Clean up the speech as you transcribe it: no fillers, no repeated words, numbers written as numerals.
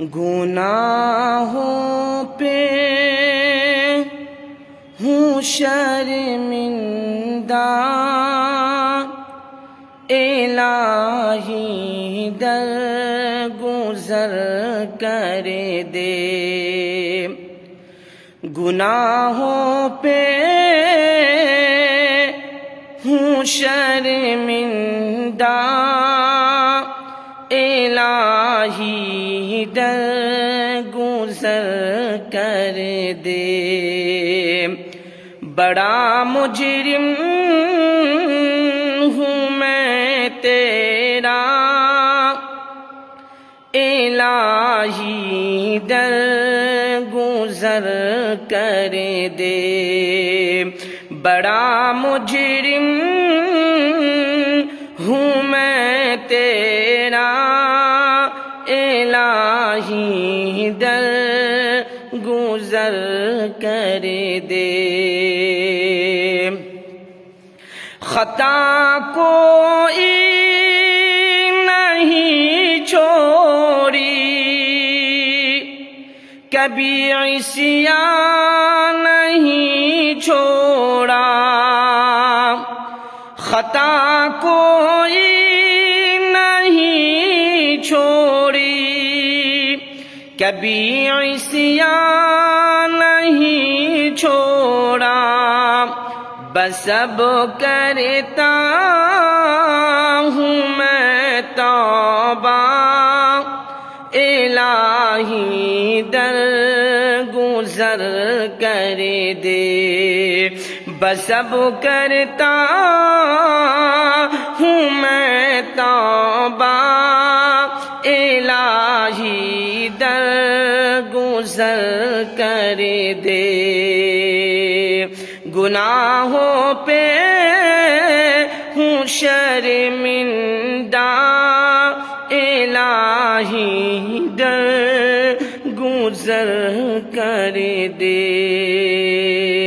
گناہوں پہ ہوں شرمندہ، الہی درگزر کر دے۔ گناہوں پہ ہوں شرمندہ، الہی درگزر کر دے۔ بڑا مجرم ہوں میں تیرا، الہی درگزر کر دے۔ بڑا مجرم ہوں میں تیرا، الہی درگزر کر دے۔ خطا کوئی نہیں چھوڑی، کبھی عصیان نہیں چھوڑا۔ خطا کوئی نہیں چھوڑی، کبھی عصیان نہیں چھوڑا۔ بس اب کرتا ہوں میں توبہ، الہی درگزر کر دے۔ بس اب کرتا ہوں میں توبہ، الہی درگزر کر دے۔ گناہوں پہ ہوں شرمندہ، الہی درگزر کر دے۔